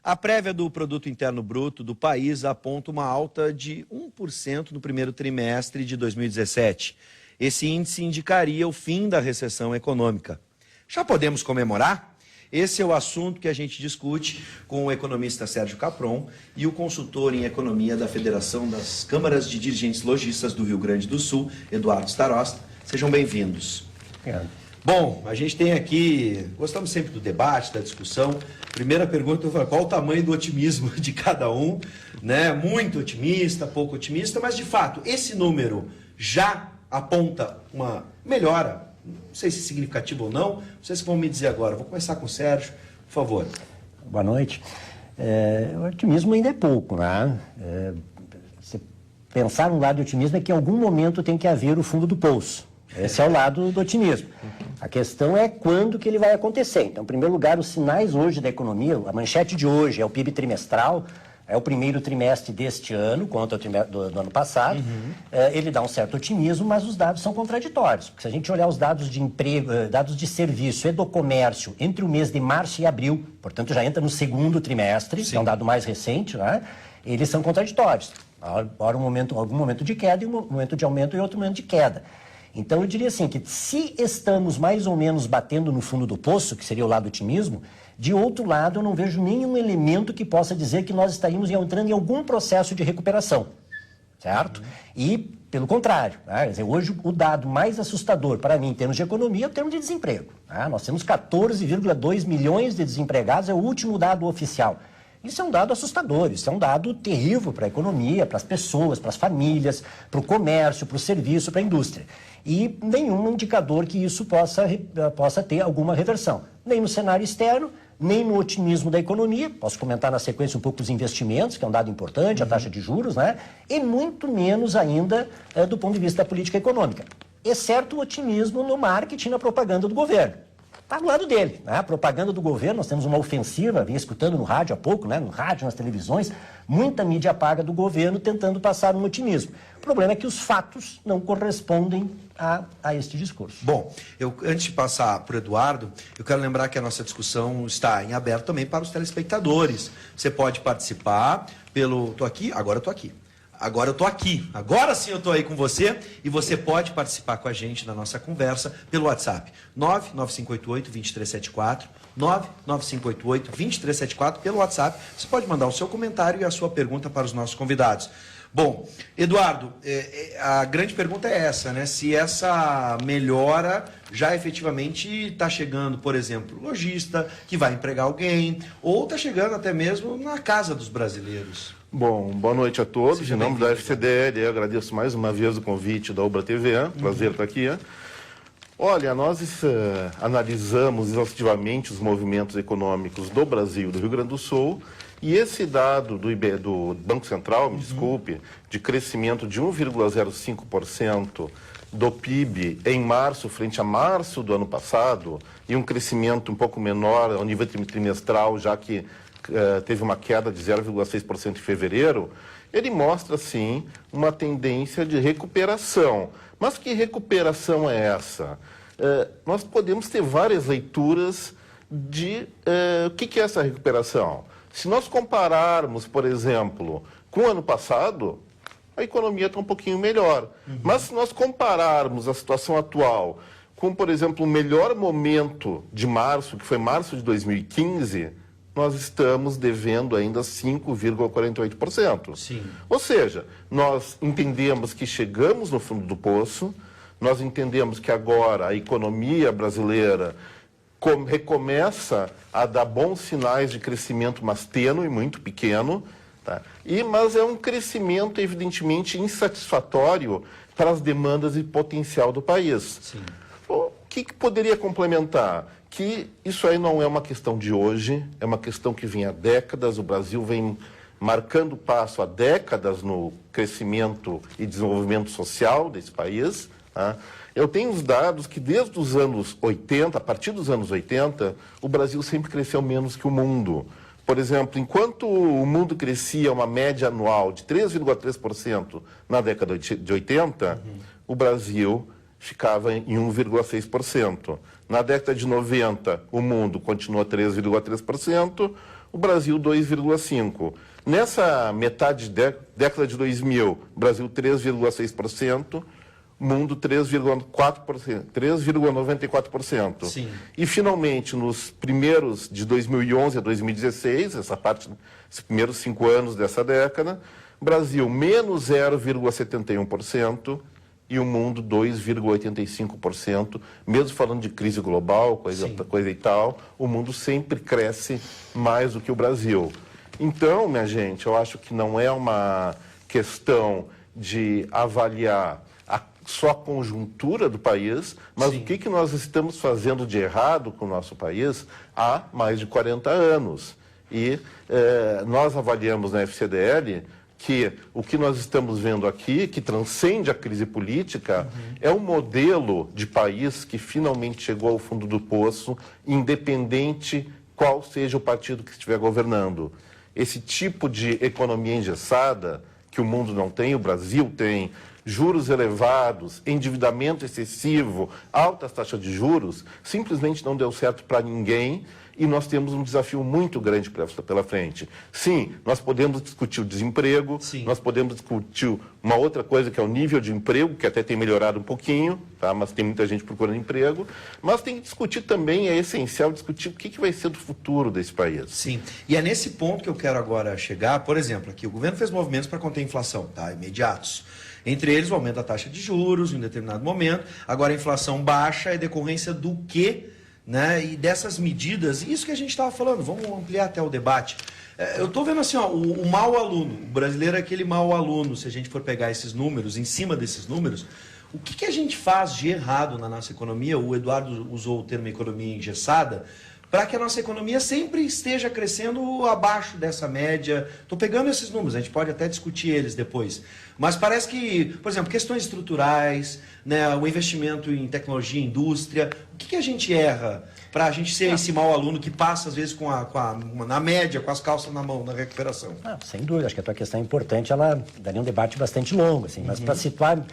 A prévia do Produto Interno Bruto do país aponta uma alta de 1% no primeiro trimestre de 2017. Esse índice indicaria o fim da recessão econômica. Já podemos comemorar? Esse é o assunto que a gente discute com o economista Sérgio Capron e o consultor em economia da Federação das Câmaras de Dirigentes Lojistas do Rio Grande do Sul, Eduardo Starosta. Sejam bem-vindos. Obrigado. Bom, a gente tem aqui, gostamos sempre do debate, da discussão. Primeira pergunta, qual o tamanho do otimismo de cada um, né? Muito otimista, pouco otimista, mas de fato, esse número já aponta uma melhora, não sei se significativa ou não, vocês vão me dizer agora. Vou começar com o Sérgio, por favor. Boa noite. O otimismo ainda é pouco, né? Se pensar no lado do otimismo é que em algum momento tem que haver o fundo do poço. Esse é o lado do otimismo. A questão é quando que ele vai acontecer. Então, em primeiro lugar, os sinais hoje da economia, a manchete de hoje é o PIB trimestral, é o primeiro trimestre deste ano, contra o trimestre do ano passado. Ele dá um certo otimismo, mas os dados são contraditórios. Porque se a gente olhar os dados de emprego, dados de serviço e do comércio entre o mês de março e abril, portanto já entra no segundo trimestre, que é um dado mais recente, né? Eles são contraditórios. Há algum momento de queda e um momento de aumento e outro momento de queda. Então, eu diria assim, que se estamos mais ou menos batendo no fundo do poço, que seria o lado do otimismo, de outro lado, eu não vejo nenhum elemento que possa dizer que nós estaríamos entrando em algum processo de recuperação, certo? E, pelo contrário, né? Quer dizer, hoje o dado mais assustador para mim, em termos de economia, é o termo de desemprego. Né? Nós temos 14,2 milhões de desempregados, é o último dado oficial. Isso é um dado assustador, isso é um dado terrível para a economia, para as pessoas, para as famílias, para o comércio, para o serviço, para a indústria. E nenhum indicador que isso possa ter alguma reversão. Nem no cenário externo, nem no otimismo da economia. Posso comentar na sequência um pouco os investimentos, que é um dado importante, a taxa de juros, né? E muito menos ainda do ponto de vista da política econômica. Exceto o otimismo no marketing e na propaganda do governo. Está do lado dele, né? A propaganda do governo, nós temos uma ofensiva, vim escutando no rádio há pouco, né? No rádio, nas televisões, muita mídia paga do governo tentando passar um otimismo. O problema é que os fatos não correspondem a este discurso. Bom, antes de passar para o Eduardo, eu quero lembrar que a nossa discussão está em aberto também para os telespectadores. Você pode participar pelo... Estou aqui? Agora eu estou aqui. Agora eu estou aqui, agora sim eu estou aí com você e você pode participar com a gente na nossa conversa pelo WhatsApp 99588-2374, 99588-2374 pelo WhatsApp. Você pode mandar o seu comentário e a sua pergunta para os nossos convidados. Bom, Eduardo, a grande pergunta é essa, né? Se essa melhora já efetivamente está chegando, por exemplo, lojista que vai empregar alguém, ou está chegando até mesmo na casa dos brasileiros. Bom, boa noite a todos. Em nome da FCDL, eu agradeço mais uma vez o convite da Ubra TV. Prazer estar aqui. Olha, nós analisamos exaustivamente os movimentos econômicos do Brasil e do Rio Grande do Sul. E esse dado do Banco Central, me desculpe, de crescimento de 1,05% do PIB em março frente a março do ano passado, e um crescimento um pouco menor ao nível trimestral, já que teve uma queda de 0,6% em fevereiro, ele mostra, sim, uma tendência de recuperação. Mas que recuperação é essa? Nós podemos ter várias leituras de o que é essa recuperação. Se nós compararmos, por exemplo, com o ano passado, a economia está um pouquinho melhor. Mas se nós compararmos a situação atual com, por exemplo, o melhor momento de março, que foi março de 2015... nós estamos devendo ainda 5,48%. Sim. Ou seja, nós entendemos que chegamos no fundo do poço, nós entendemos que agora a economia brasileira recomeça a dar bons sinais de crescimento, mas tênue, muito pequeno, tá? Mas é um crescimento, evidentemente, insatisfatório para as demandas e potencial do país. Sim. O que poderia complementar? Que isso aí não é uma questão de hoje, é uma questão que vem há décadas. O Brasil vem marcando passo há décadas no crescimento e desenvolvimento social desse país. Tá? Eu tenho os dados que desde os anos 80, a partir dos anos 80, o Brasil sempre cresceu menos que o mundo. Por exemplo, enquanto o mundo crescia uma média anual de 3,3% na década de 80, o Brasil ficava em 1,6%. Na década de 90, o mundo continua 3,3%, o Brasil 2,5%. Nessa metade década de 2000, Brasil 3,6%, mundo 3,4%, 3,94%. Sim. E, finalmente, nos primeiros de 2011 a 2016, esses primeiros 5 anos dessa década, Brasil menos 0,71% e o mundo 2,85%. Mesmo falando de crise global, coisa e tal, o mundo sempre cresce mais do que o Brasil. Então, minha gente, eu acho que não é uma questão de avaliar só a conjuntura do país, mas o que nós estamos fazendo de errado com o nosso país há mais de 40 anos. E nós avaliamos na FCDL que o que nós estamos vendo aqui, que transcende a crise política, é um modelo de país que finalmente chegou ao fundo do poço, independente qual seja o partido que estiver governando. Esse tipo de economia engessada, que o mundo não tem, o Brasil tem, juros elevados, endividamento excessivo, altas taxas de juros, simplesmente não deu certo para ninguém e nós temos um desafio muito grande pela frente. Sim, nós podemos discutir o desemprego, nós podemos discutir uma outra coisa que é o nível de emprego, que até tem melhorado um pouquinho, tá? Mas tem muita gente procurando emprego, mas tem que discutir também, é essencial discutir o que vai ser do futuro desse país. Sim, e é nesse ponto que eu quero agora chegar. Por exemplo, aqui o governo fez movimentos para conter a inflação, tá? Imediatos. Entre eles, o aumento da taxa de juros em determinado momento. Agora, a inflação baixa é decorrência do quê? Né? E dessas medidas, isso que a gente estava falando, vamos ampliar até o debate. Eu estou vendo assim, ó, o mau aluno, o brasileiro é aquele mau aluno, se a gente for pegar esses números, em cima desses números, o que a gente faz de errado na nossa economia? O Eduardo usou o termo economia engessada, para que a nossa economia sempre esteja crescendo abaixo dessa média. Estou pegando esses números, a gente pode até discutir eles depois. Mas parece que, por exemplo, questões estruturais, né, o investimento em tecnologia, indústria, o que a gente erra para a gente ser esse mau aluno que passa, às vezes, na média, com as calças na mão, na recuperação? Sem dúvida, acho que a tua questão é importante, ela daria um debate bastante longo, assim, mas para situar...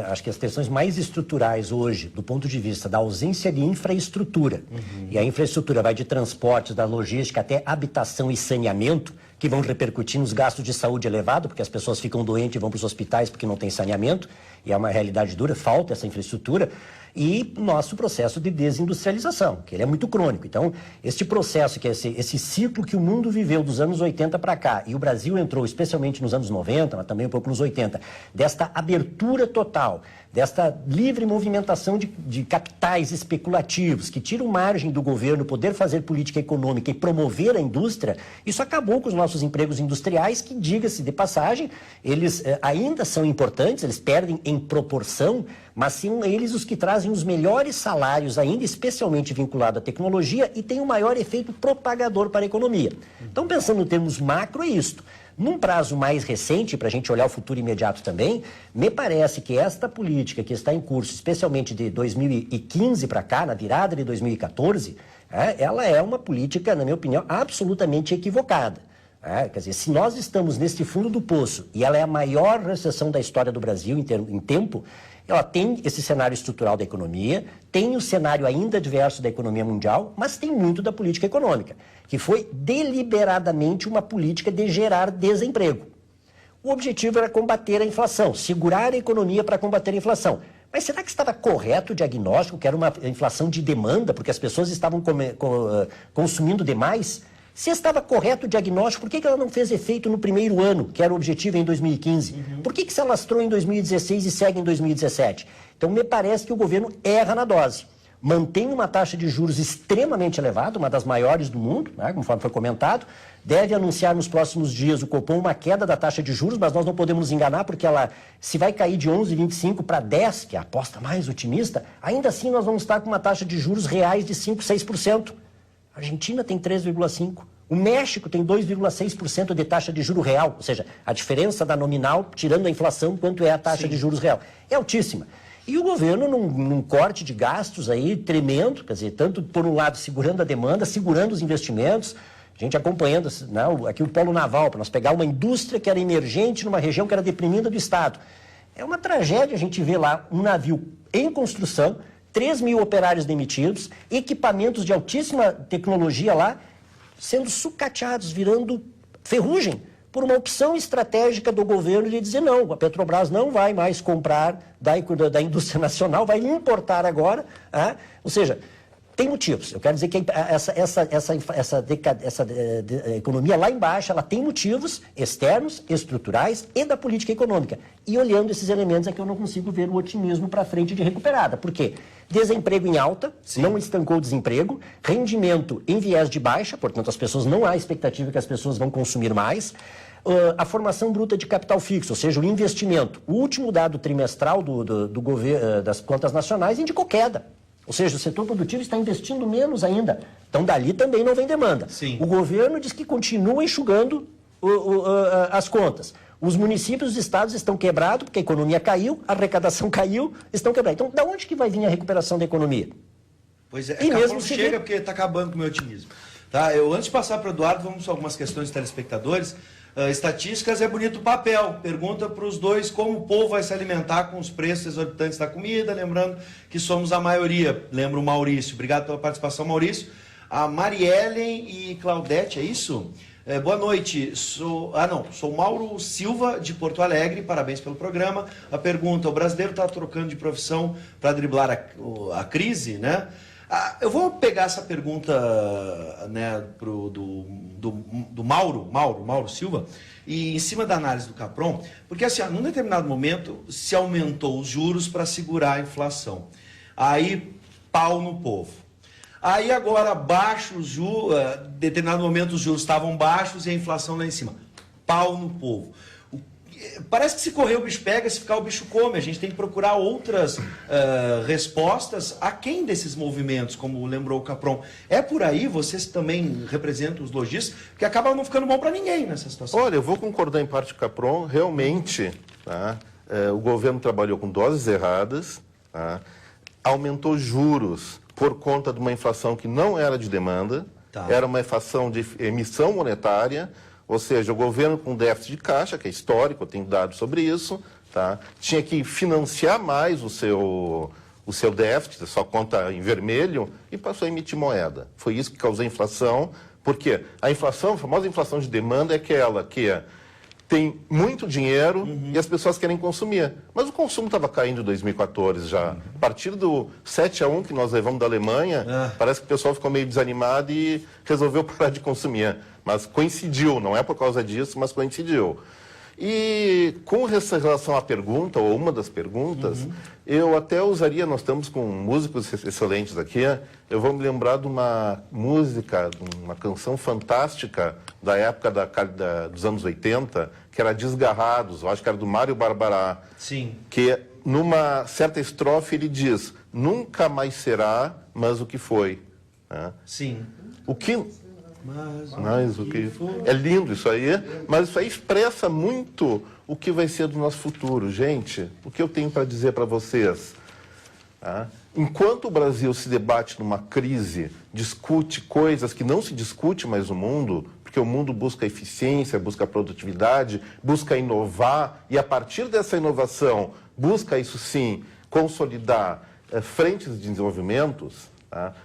acho que as questões mais estruturais hoje, do ponto de vista da ausência de infraestrutura, e a infraestrutura vai de transportes, da logística até habitação e saneamento, que vão repercutir nos gastos de saúde elevado, porque as pessoas ficam doentes e vão para os hospitais porque não tem saneamento, e é uma realidade dura, falta essa infraestrutura, e nosso processo de desindustrialização, que ele é muito crônico. Então, este processo, que é esse ciclo que o mundo viveu dos anos 80 para cá, e o Brasil entrou especialmente nos anos 90, mas também um pouco nos 80, desta abertura total, desta livre movimentação de capitais especulativos, que tiram margem do governo poder fazer política econômica e promover a indústria, isso acabou com os nossos empregos industriais, que, diga-se de passagem, eles ainda são importantes, eles perdem em proporção, mas são eles os que trazem os melhores salários ainda, especialmente vinculado à tecnologia, e tem o maior efeito propagador para a economia. Então, pensando em termos macro, é isto. Num prazo mais recente, para a gente olhar o futuro imediato também, me parece que esta política que está em curso, especialmente de 2015 para cá, na virada de 2014, ela é uma política, na minha opinião, absolutamente equivocada. Quer dizer, se nós estamos neste fundo do poço e ela é a maior recessão da história do Brasil em tempo, ela tem esse cenário estrutural da economia, tem o cenário ainda adverso da economia mundial, mas tem muito da política econômica, que foi deliberadamente uma política de gerar desemprego. O objetivo era combater a inflação, segurar a economia para combater a inflação. Mas será que estava correto o diagnóstico, que era uma inflação de demanda, porque as pessoas estavam consumindo demais? Se estava correto o diagnóstico, por que ela não fez efeito no primeiro ano, que era o objetivo em 2015? Por que se alastrou em 2016 e segue em 2017? Então, me parece que o governo erra na dose. Mantém uma taxa de juros extremamente elevada, uma das maiores do mundo, né, conforme foi comentado. Deve anunciar nos próximos dias o Copom uma queda da taxa de juros, mas nós não podemos nos enganar, porque ela, se vai cair de 11,25 para 10, que é a aposta mais otimista, ainda assim nós vamos estar com uma taxa de juros reais de 5, 6%. A Argentina tem 3,5%. O México tem 2,6% de taxa de juro real, ou seja, a diferença da nominal, tirando a inflação, quanto é a taxa de juros real. É altíssima. E o governo, num corte de gastos aí tremendo, quer dizer, tanto por um lado segurando a demanda, segurando os investimentos, a gente acompanhando, né, aqui o polo naval, para nós pegar uma indústria que era emergente numa região que era deprimida do Estado. É uma tragédia a gente ver lá um navio em construção, 3 mil operários demitidos, equipamentos de altíssima tecnologia lá, sendo sucateados, virando ferrugem, por uma opção estratégica do governo de dizer não, a Petrobras não vai mais comprar da indústria nacional, vai importar agora, ou seja, tem motivos. Eu quero dizer que essa economia lá embaixo, ela tem motivos externos, estruturais e da política econômica. E olhando esses elementos é que eu não consigo ver o otimismo para frente de recuperada. Por quê? Desemprego em alta, não estancou o desemprego, rendimento em viés de baixa, portanto as pessoas não há expectativa que as pessoas vão consumir mais, a formação bruta de capital fixo, ou seja, o investimento. O último dado trimestral do governo, das contas nacionais indicou queda. Ou seja, o setor produtivo está investindo menos ainda. Então, dali também não vem demanda. Sim. O governo diz que continua enxugando as contas. Os municípios e os estados estão quebrados, porque a economia caiu, a arrecadação caiu, estão quebrados. Então, da onde que vai vir a recuperação da economia? Pois é, E mesmo chega porque está acabando com o meu otimismo. Tá? Antes de passar para o Eduardo, vamos a algumas questões de telespectadores. Estatísticas é bonito o papel. Pergunta para os dois como o povo vai se alimentar com os preços exorbitantes da comida. Lembrando que somos a maioria. Lembra o Maurício. Obrigado pela participação, Maurício. A Mariellen e Claudete, é isso? Boa noite. Sou Mauro Silva, de Porto Alegre. Parabéns pelo programa. A pergunta: o brasileiro está trocando de profissão para driblar a crise, né? Eu vou pegar essa pergunta, né, do Mauro Silva, e em cima da análise do Capron, porque assim, num determinado momento se aumentou os juros para segurar a inflação. Aí, pau no povo. Aí agora baixa os juros, determinado momento os juros estavam baixos e a inflação lá em cima. Pau no povo. Parece que se correr o bicho pega, se ficar o bicho come. A gente tem que procurar outras respostas aquém desses movimentos, como lembrou o Capron. É por aí, vocês também representam os lojistas, que acaba não ficando bom para ninguém nessa situação. Olha, eu vou concordar em parte com o Capron. Realmente, tá? O governo trabalhou com doses erradas, tá? Aumentou juros por conta de uma inflação que não era de demanda, era uma inflação de emissão monetária. Ou seja, o governo com déficit de caixa, que é histórico, eu tenho dados sobre isso, tá? Tinha que financiar mais o seu déficit, a sua conta em vermelho, e passou a emitir moeda. Foi isso que causou a inflação, porque a inflação, a famosa inflação de demanda, é aquela que tem muito dinheiro e as pessoas querem consumir. Mas o consumo estava caindo em 2014 já. A partir do 7-1 que nós levamos da Alemanha, parece que o pessoal ficou meio desanimado e resolveu parar de consumir. Mas coincidiu, não é por causa disso, mas coincidiu. E com relação à pergunta, ou uma das perguntas, eu até usaria, nós estamos com músicos excelentes aqui, eu vou me lembrar de uma música, uma canção fantástica da época dos anos 80, que era Desgarrados, eu acho que era do Mário Barbará. Sim. Que numa certa estrofe ele diz: nunca mais será, mas o que foi. Né? Sim. O que... Mas o que é lindo isso aí, mas isso aí expressa muito o que vai ser do nosso futuro. Gente, o que eu tenho para dizer para vocês? Enquanto o Brasil se debate numa crise, discute coisas que não se discute mais no mundo, porque o mundo busca eficiência, busca produtividade, busca inovar, e a partir dessa inovação busca, isso sim, consolidar frentes de desenvolvimentos,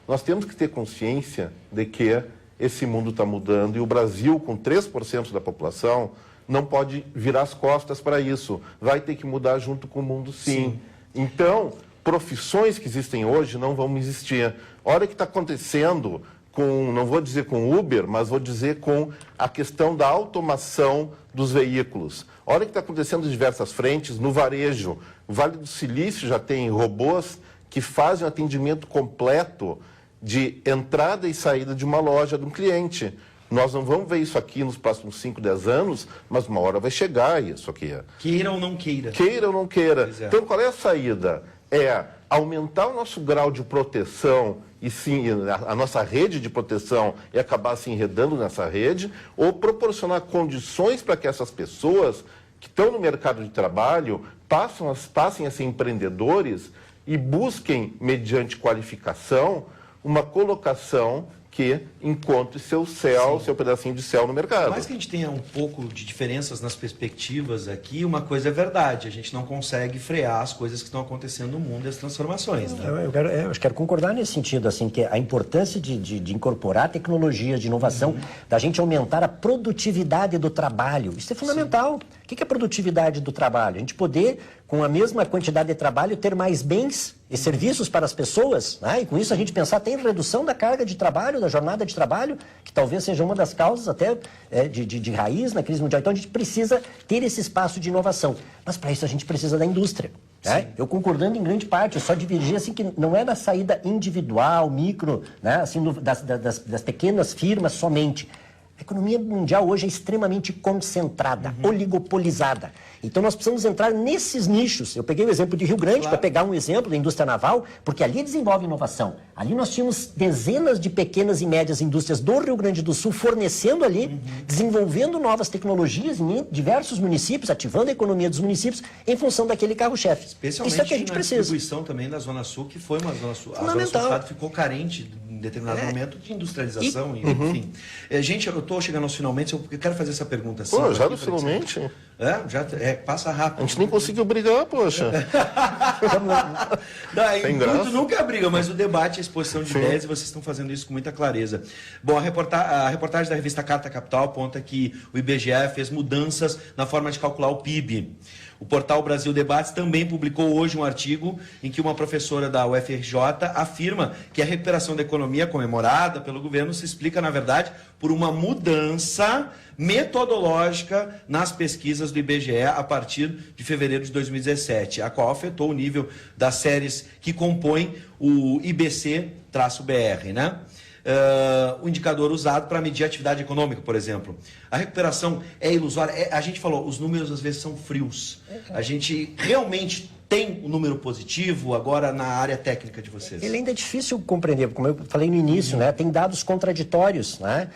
nós temos que ter consciência de que esse mundo está mudando e o Brasil, com 3% da população, não pode virar as costas para isso. Vai ter que mudar junto com o mundo, sim. Então, profissões que existem hoje não vão existir. Olha o que está acontecendo com, não vou dizer com Uber, mas vou dizer com a questão da automação dos veículos. Olha o que está acontecendo em diversas frentes, no varejo. O Vale do Silício já tem robôs que fazem um atendimento completo de entrada e saída de uma loja de um cliente. Nós não vamos ver isso aqui nos próximos 5, 10 anos, mas uma hora vai chegar isso aqui. Queira ou não queira. Queira ou não queira. Então, qual é a saída? É aumentar o nosso grau de proteção e sim, a nossa rede de proteção e acabar se enredando nessa rede, ou proporcionar condições para que essas pessoas que estão no mercado de trabalho passem a ser empreendedores e busquem, mediante qualificação, uma colocação que encontre seu céu, seu pedacinho de céu no mercado. Por mais que a gente tenha um pouco de diferenças nas perspectivas aqui, uma coisa é verdade, a gente não consegue frear as coisas que estão acontecendo no mundo e as transformações. Né? Eu quero concordar nesse sentido, assim, que a importância de incorporar tecnologia, de inovação, da gente aumentar a produtividade do trabalho, isso é fundamental. Sim. O que é produtividade do trabalho? A gente poder, com a mesma quantidade de trabalho, ter mais bens e serviços para as pessoas, né? E com isso a gente pensar até em redução da carga de trabalho, da jornada de trabalho, que talvez seja uma das causas até de raiz na crise mundial. Então a gente precisa ter esse espaço de inovação. Mas para isso a gente precisa da indústria. Né? Eu concordando em grande parte, eu só divergi assim que não é na saída individual, micro, né? Assim, das pequenas firmas somente. A economia mundial hoje é extremamente concentrada, oligopolizada. Então nós precisamos entrar nesses nichos. Eu peguei o exemplo de Rio Grande para pegar um exemplo da indústria naval, porque ali desenvolve inovação. Ali nós tínhamos dezenas de pequenas e médias indústrias do Rio Grande do Sul fornecendo ali, desenvolvendo novas tecnologias em diversos municípios, ativando a economia dos municípios em função daquele carro-chefe. Especialmente isso é que a gente precisa. Distribuição também da Zona Sul, que foi uma Zona Sul. A Zona Sul do Estado ficou carente em determinado momento de industrialização. Enfim. Gente, eu estou chegando aos finalmente, eu quero fazer essa pergunta. Assim, Pô, já no finalmente? Passa rápido. A gente nem conseguiu brigar, poxa. Intuito nunca briga, mas o debate, a exposição de ideias, e vocês estão fazendo isso com muita clareza. Bom, a reportagem da revista Carta Capital aponta que o IBGE fez mudanças na forma de calcular o PIB. O portal Brasil Debates também publicou hoje um artigo em que uma professora da UFRJ afirma que a recuperação da economia comemorada pelo governo se explica, na verdade, por uma mudança metodológica nas pesquisas do IBGE a partir de fevereiro de 2017, a qual afetou o nível das séries que compõem o IBC-BR, né? O indicador usado para medir a atividade econômica, por exemplo. A recuperação é ilusória. A gente falou, os números às vezes são frios. A gente realmente tem um número positivo agora na área técnica de vocês? Ele ainda é difícil compreender, como eu falei no início, né? Tem dados contraditórios, né?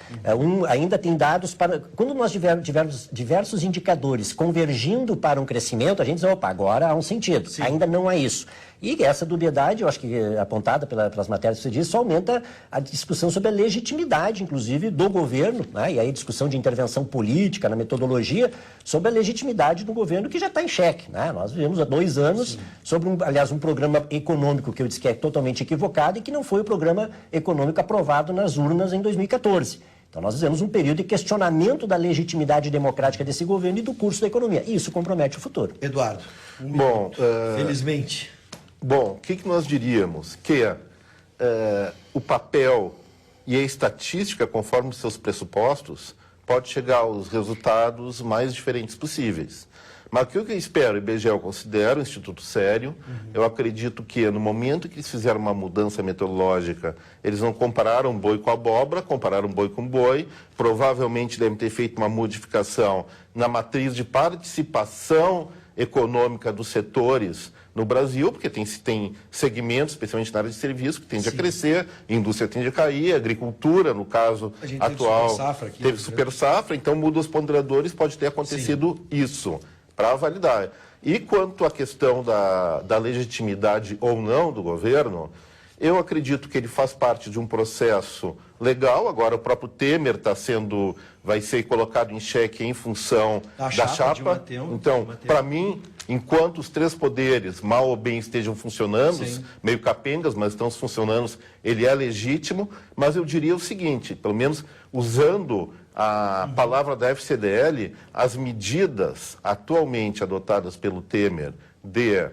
Ainda tem dados para... Quando nós tivermos diversos indicadores convergindo para um crescimento, a gente diz, opa, agora há um sentido. Sim. Ainda não é isso. E essa dubiedade, eu acho que apontada pelas matérias que você disse, só aumenta a discussão sobre a legitimidade, inclusive, do governo, né? E aí discussão de intervenção política, na metodologia, sobre a legitimidade do governo que já está em xeque, né? Nós vivemos há 2 anos sobre, um programa econômico que eu disse que é totalmente equivocado e que não foi o programa econômico aprovado nas urnas em 2014. Então nós vivemos um período de questionamento da legitimidade democrática desse governo e do curso da economia. E isso compromete o futuro. Eduardo, felizmente... Bom, o que nós diríamos? Que o papel e a estatística, conforme os seus pressupostos, pode chegar aos resultados mais diferentes possíveis. Mas o que eu espero, o IBGE eu considero um instituto sério. Eu acredito que no momento que eles fizeram uma mudança metodológica, eles não compararam boi com abóbora, compararam boi com boi. Provavelmente devem ter feito uma modificação na matriz de participação econômica dos setores no Brasil, porque tem segmentos, especialmente na área de serviço, que tende a crescer, a indústria tende a cair, a agricultura, no caso atual, teve super safra, então muda os ponderadores, pode ter acontecido isso, para validar. E quanto à questão da legitimidade ou não do governo, eu acredito que ele faz parte de um processo legal. Agora o próprio Temer vai ser colocado em xeque em função da chapa. Então, para mim, enquanto os 3 poderes, mal ou bem, estejam funcionando, meio capengas, mas estão funcionando, ele é legítimo. Mas eu diria o seguinte, pelo menos usando a palavra da FCDL, as medidas atualmente adotadas pelo Temer de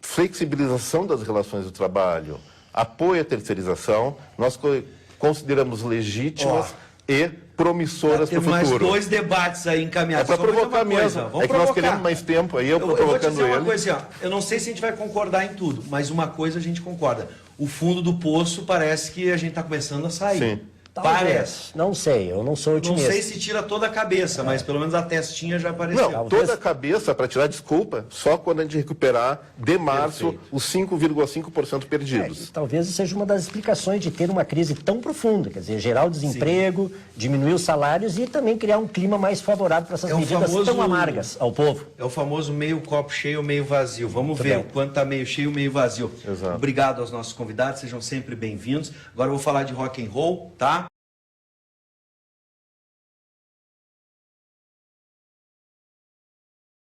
flexibilização das relações do trabalho, apoio à terceirização, nós consideramos legítimas e promissoras para o futuro. Mais 2 debates aí encaminhados. É para provocar mesmo. É que nós queremos mais tempo, aí eu estou provocando ele. Eu vou te dizer uma coisa assim, eu não sei se a gente vai concordar em tudo, mas uma coisa a gente concorda. O fundo do poço parece que a gente está começando a sair. Sim. Parece. Não sei, eu não sou Não otimista. sei se tira toda a cabeça, mas pelo menos a testinha já apareceu. Não, toda a cabeça, para tirar desculpa, só quando a gente recuperar de março os 5,5% perdidos. Talvez seja uma das explicações de ter uma crise tão profunda, quer dizer, gerar o desemprego, diminuir os salários e também criar um clima mais favorável para essas medidas tão amargas ao povo. É o famoso meio copo cheio, meio vazio. Vamos ver o quanto está meio cheio, meio vazio. Exato. Obrigado aos nossos convidados, sejam sempre bem-vindos. Agora eu vou falar de rock and roll, tá?